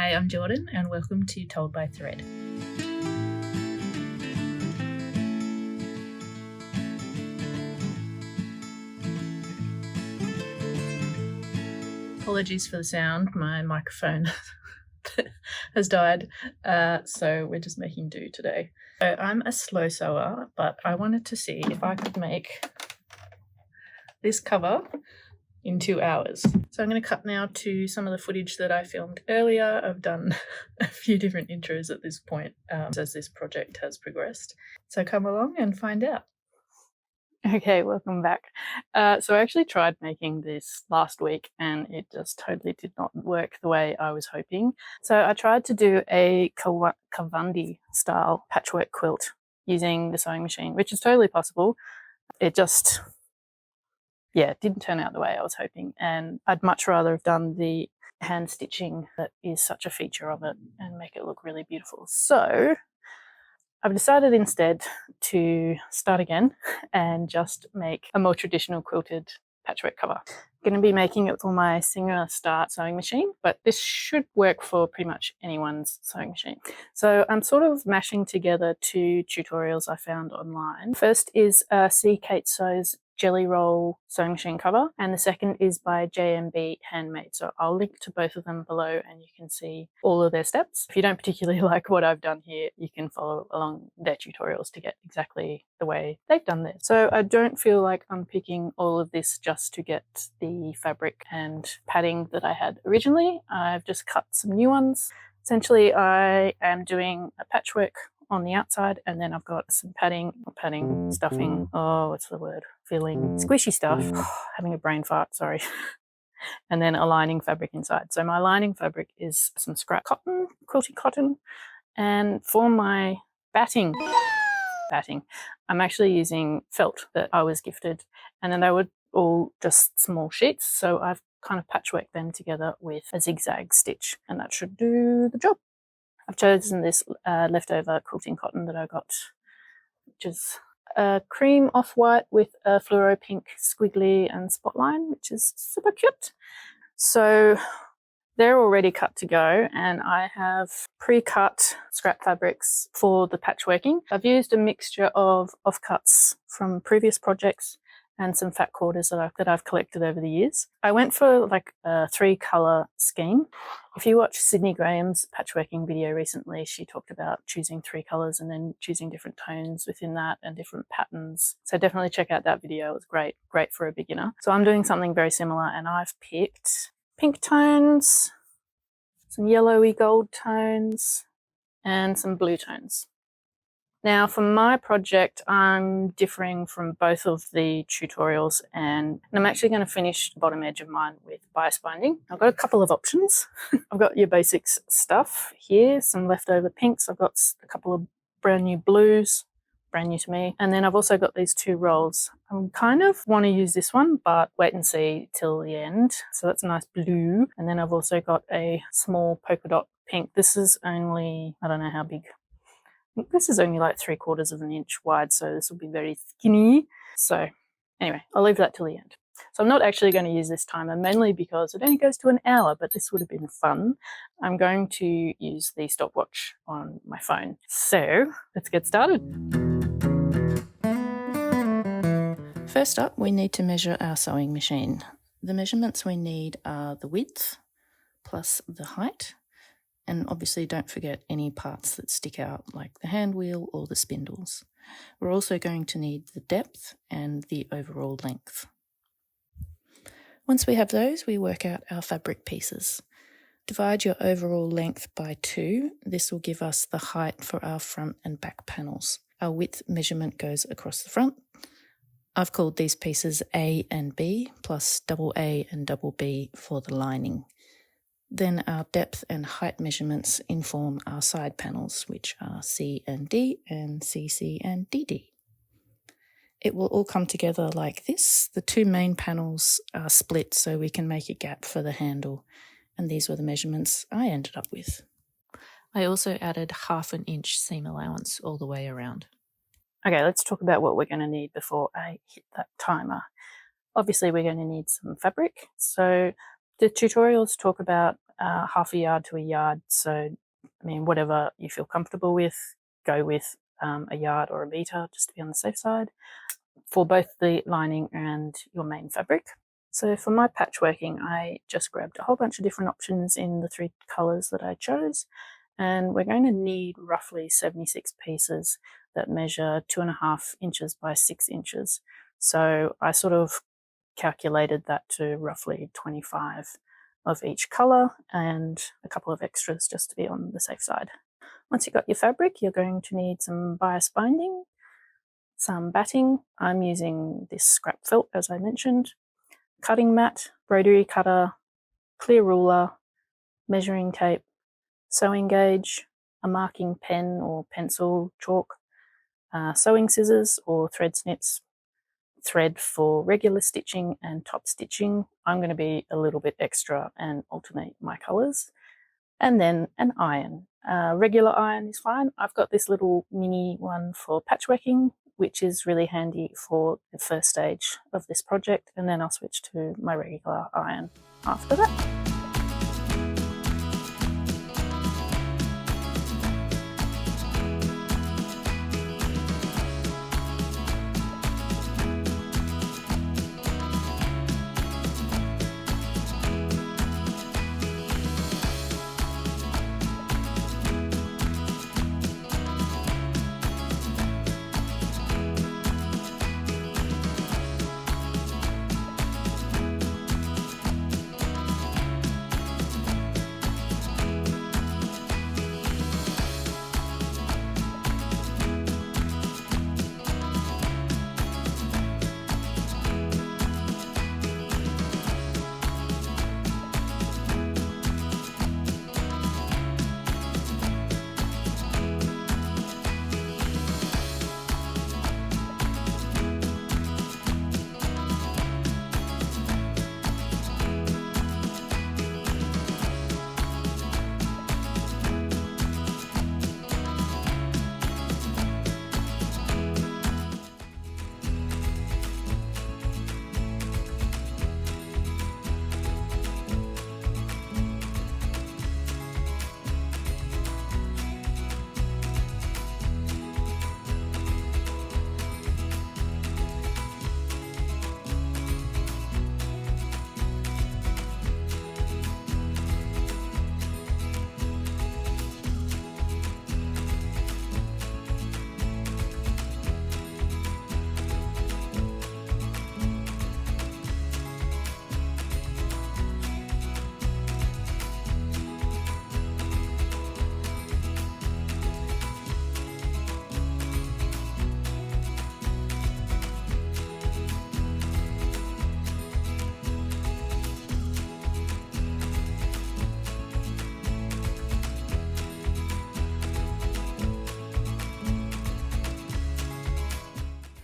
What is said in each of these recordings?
Hi, I'm Jordan and welcome to Told by Thread. Apologies for the sound, my microphone has died, so we're just making do today. So I'm a slow sewer, but I wanted to see if I could make this cover in 2 hours. So I'm going to cut now to some of the footage that I filmed earlier. I've done a few different intros at this point as this project has progressed. So come along and find out. Okay, welcome back. So I actually tried making this last week and it just totally did not work the way I was hoping. So I tried to do a Kavandi style patchwork quilt using the sewing machine, which is totally possible. It just didn't turn out the way I was hoping, and I'd much rather have done the hand stitching that is such a feature of it and make it look really beautiful. So I've decided instead to start again and just make a more traditional quilted patchwork cover. I'm going to be making it for my Singer Start sewing machine, but this should work for pretty much anyone's sewing machine. So I'm sort of mashing together 2 tutorials I found online. First is See Kate Sews Jelly Roll sewing machine cover, and the second is by JMB Handmade. So I'll link to both of them below and you can see all of their steps. If you don't particularly like what I've done here, you can follow along their tutorials to get exactly the way they've done theirs. So I don't feel like unpicking all of this just to get the fabric and padding that I had originally. I've just cut some new ones. Essentially, I am doing a patchwork on the outside, and then I've got some stuffing, what's the word? Filling, squishy stuff, having a brain fart, sorry. And then a lining fabric inside. So my lining fabric is some scrap cotton, quilted cotton, and for my batting, I'm actually using felt that I was gifted, and then they were all just small sheets, so I've kind of patchworked them together with a zigzag stitch, and that should do the job. I've chosen this leftover quilting cotton that I got, which is a cream off-white with a fluoro pink squiggly and spot line, which is super cute. So they're already cut to go, and I have pre-cut scrap fabrics for the patchworking. I've used a mixture of offcuts from previous projects and some fat quarters that I've collected over the years. I went for like a 3-colour scheme. If you watch Sydney Graham's patchworking video recently, she talked about choosing 3 colours and then choosing different tones within that and different patterns. So definitely check out that video. It was great for a beginner. So I'm doing something very similar, and I've picked pink tones, some yellowy gold tones, and some blue tones. Now for my project, I'm differing from both of the tutorials, and I'm actually going to finish the bottom edge of mine with bias binding. I've got a couple of options. I've got your basics stuff here, some leftover pinks. I've got a couple of brand new blues, brand new to me. And then I've also got these 2 rolls. I kind of want to use this one, but wait and see till the end. So that's a nice blue. And then I've also got a small polka dot pink. This is only, I don't know how big. This is only like 3/4 of an inch wide, so this will be very skinny. So anyway, I'll leave that till the end. So I'm not actually going to use this timer, mainly because it only goes to an hour, but this would have been fun. I'm going to use the stopwatch on my phone. So let's get started. First up, we need to measure our sewing machine. The measurements we need are the width plus the height. And obviously don't forget any parts that stick out, like the hand wheel or the spindles. We're also going to need the depth and the overall length. Once we have those, we work out our fabric pieces. Divide your overall length by 2. This will give us the height for our front and back panels. Our width measurement goes across the front. I've called these pieces A and B, plus double A and double B for the lining. Then our depth and height measurements inform our side panels, which are C and D and CC and DD. It will all come together like this. The 2 main panels are split so we can make a gap for the handle, and these were the measurements I ended up with. I also added 1/2 inch seam allowance all the way around. Okay, let's talk about what we're going to need before I hit that timer. Obviously, we're going to need some fabric. So the tutorials talk about half a yard to a yard. So, I mean, whatever you feel comfortable with, go with a yard or a meter just to be on the safe side for both the lining and your main fabric. So for my patchworking, I just grabbed a whole bunch of different options in the 3 colours that I chose, and we're going to need roughly 76 pieces that measure 2.5 inches by 6 inches. So I sort of calculated that to roughly 25 of each colour and a couple of extras just to be on the safe side. Once you've got your fabric, you're going to need some bias binding, some batting. I'm using this scrap felt, as I mentioned, cutting mat, broderie cutter, clear ruler, measuring tape, sewing gauge, a marking pen or pencil, chalk, sewing scissors or thread snips, thread for regular stitching and top stitching. I'm going to be a little bit extra and alternate my colours. And then an iron. Regular iron is fine. I've got this little mini one for patchworking, which is really handy for the first stage of this project, and then I'll switch to my regular iron after that.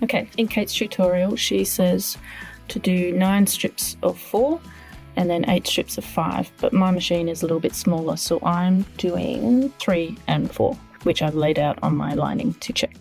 Okay, in Kate's tutorial, she says to do 9 strips of 4 and then 8 strips of 5, but my machine is a little bit smaller, so I'm doing 3 and 4, which I've laid out on my lining to check.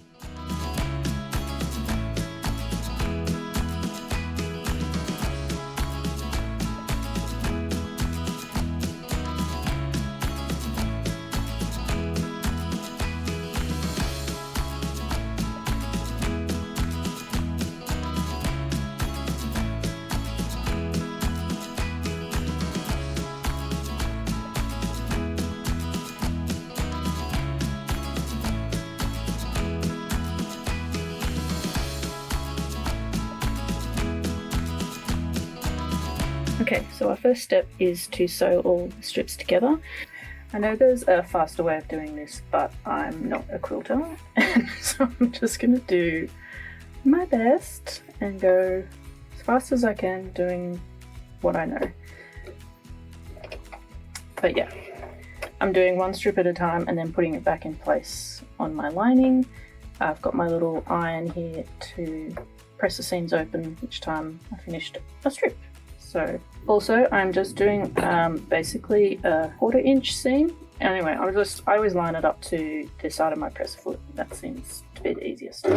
Okay, so our first step is to sew all the strips together. I know there's a faster way of doing this, but I'm not a quilter, so I'm just going to do my best and go as fast as I can doing what I know. But yeah, I'm doing 1 strip at a time and then putting it back in place on my lining. I've got my little iron here to press the seams open each time I finished a strip. So also I'm just doing basically a 1/4 inch seam. Anyway, I always line it up to the side of my press foot. That seems to be the easiest.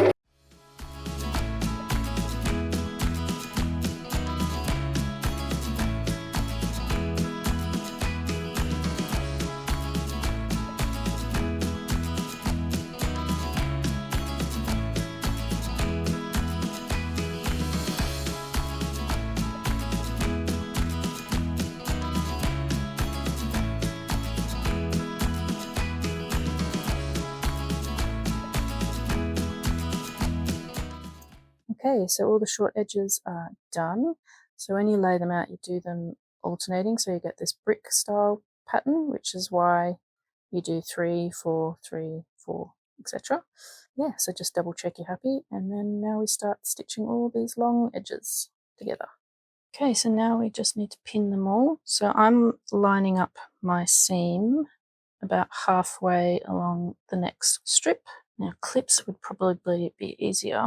Okay, so all the short edges are done. So when you lay them out, you do them alternating, so you get this brick style pattern, which is why you do 3, 4, 3, 4, etc. Yeah, so just double check you're happy, and then now we start stitching all these long edges together. Okay, so now we just need to pin them all. So I'm lining up my seam about halfway along the next strip. Now clips would probably be easier.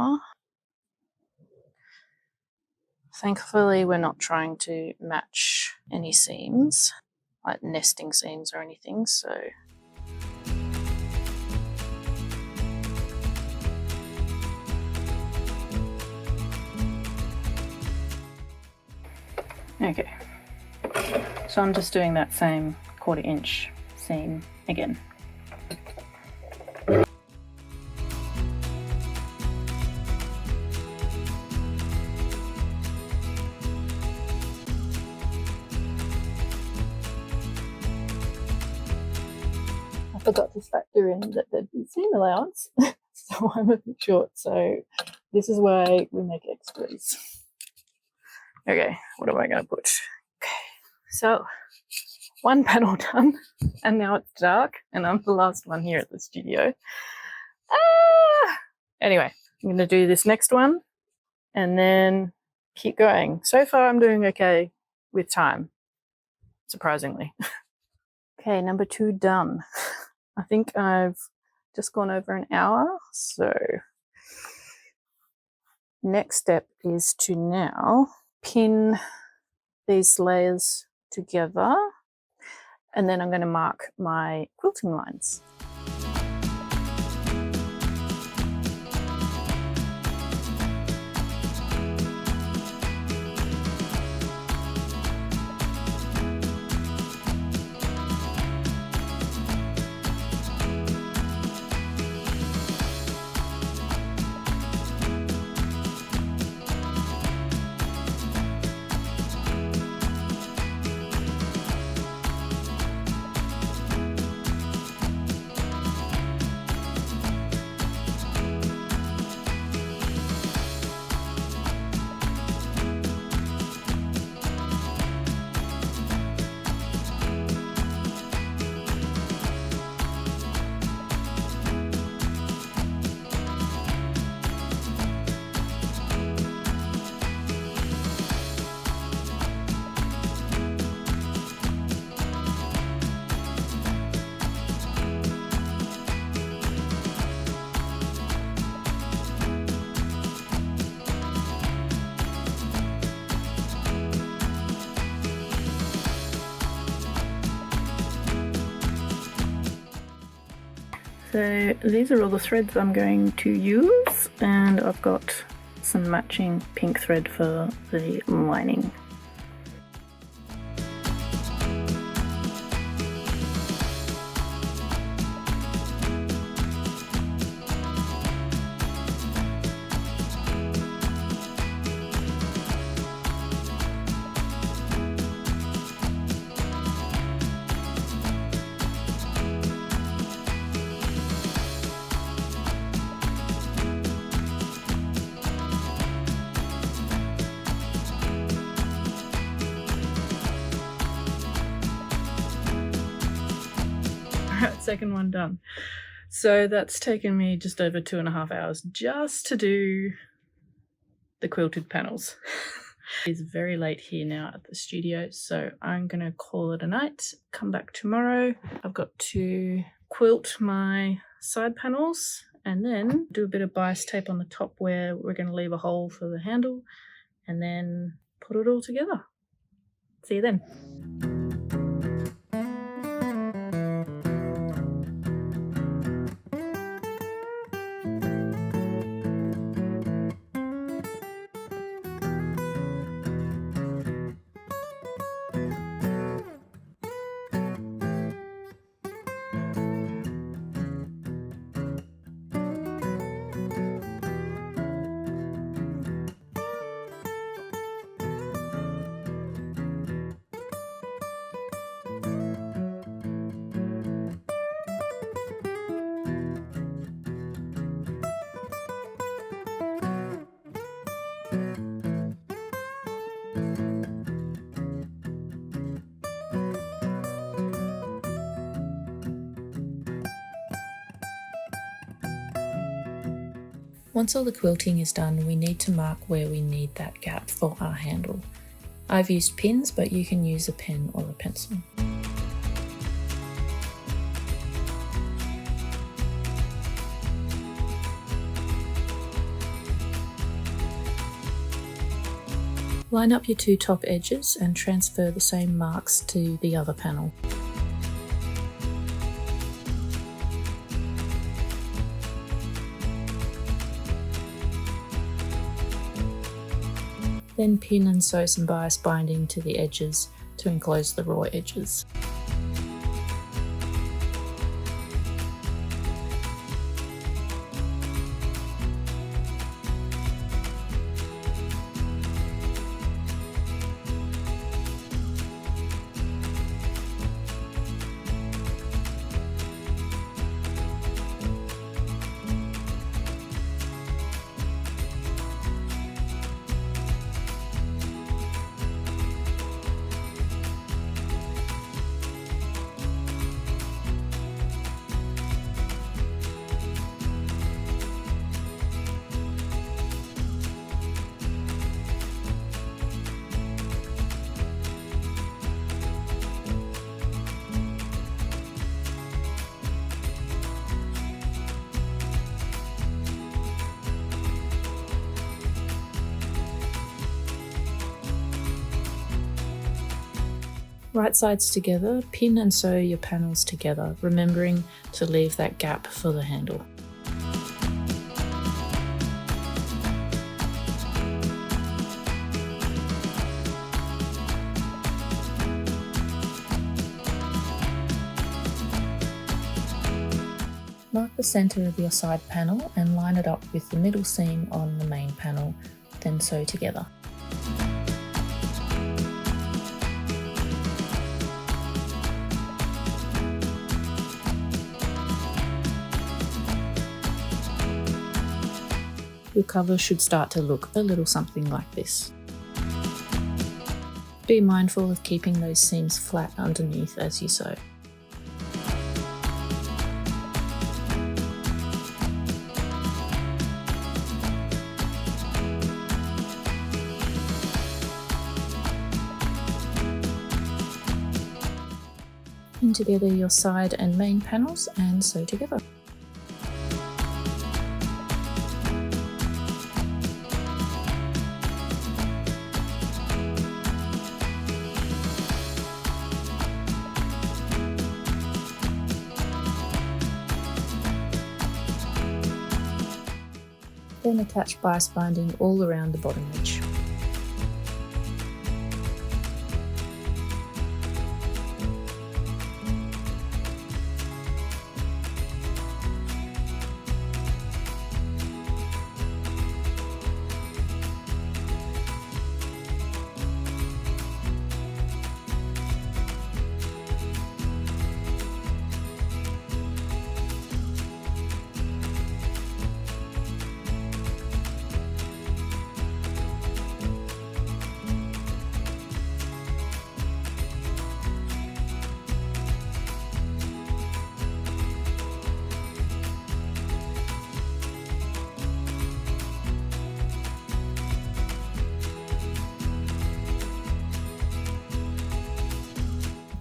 Thankfully, we're not trying to match any seams, like nesting seams or anything, so. Okay, so I'm just doing that same 1/4 inch seam again. I forgot to factor in that there'd be seam allowance, so I'm a bit short, so this is why we make extras. Okay, what am I going to put? Okay, so 1 panel done, and now it's dark, and I'm the last one here at the studio. Anyway, I'm going to do this next one, and then keep going. So far, I'm doing okay with time, surprisingly. Okay, number 2 done. I think I've just gone over an hour, so next step is to now pin these layers together, and then I'm going to mark my quilting lines. So these are all the threads I'm going to use, and I've got some matching pink thread for the lining. Second one done. So that's taken me just over 2.5 hours just to do the quilted panels. It's very late here now at the studio, so I'm gonna call it a night, come back tomorrow. I've got to quilt my side panels and then do a bit of bias tape on the top where we're gonna leave a hole for the handle, and then put it all together. See you then. Once all the quilting is done, we need to mark where we need that gap for our handle. I've used pins, but you can use a pen or a pencil. Line up your two top edges and transfer the same marks to the other panel. Then pin and sew some bias binding to the edges to enclose the raw edges. Right sides together, pin and sew your panels together, remembering to leave that gap for the handle. Mark the center of your side panel and line it up with the middle seam on the main panel, then sew together. Your cover should start to look a little something like this. Be mindful of keeping those seams flat underneath as you sew. Pin together your side and main panels and sew together. Then attach bias binding all around the bottom edge.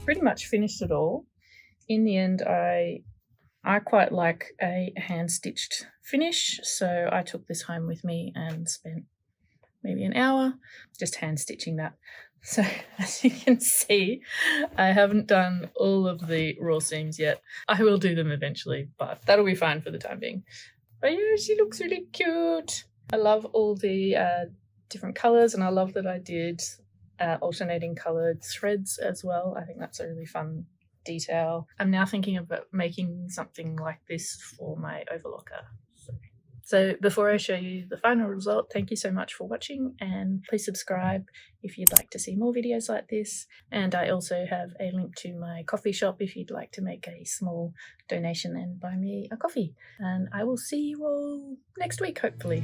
Pretty much finished it all. In the end, I quite like a hand-stitched finish, so I took this home with me and spent maybe an hour just hand-stitching that. So as you can see, I haven't done all of the raw seams yet. I will do them eventually, but that'll be fine for the time being. But yeah, she looks really cute. I love all the different colours, and I love that I did alternating coloured threads as well. I think that's a really fun detail. I'm now thinking about making something like this for my overlocker. So before I show you the final result, thank you so much for watching, and please subscribe if you'd like to see more videos like this. And I also have a link to my coffee shop if you'd like to make a small donation and buy me a coffee. And I will see you all next week, hopefully.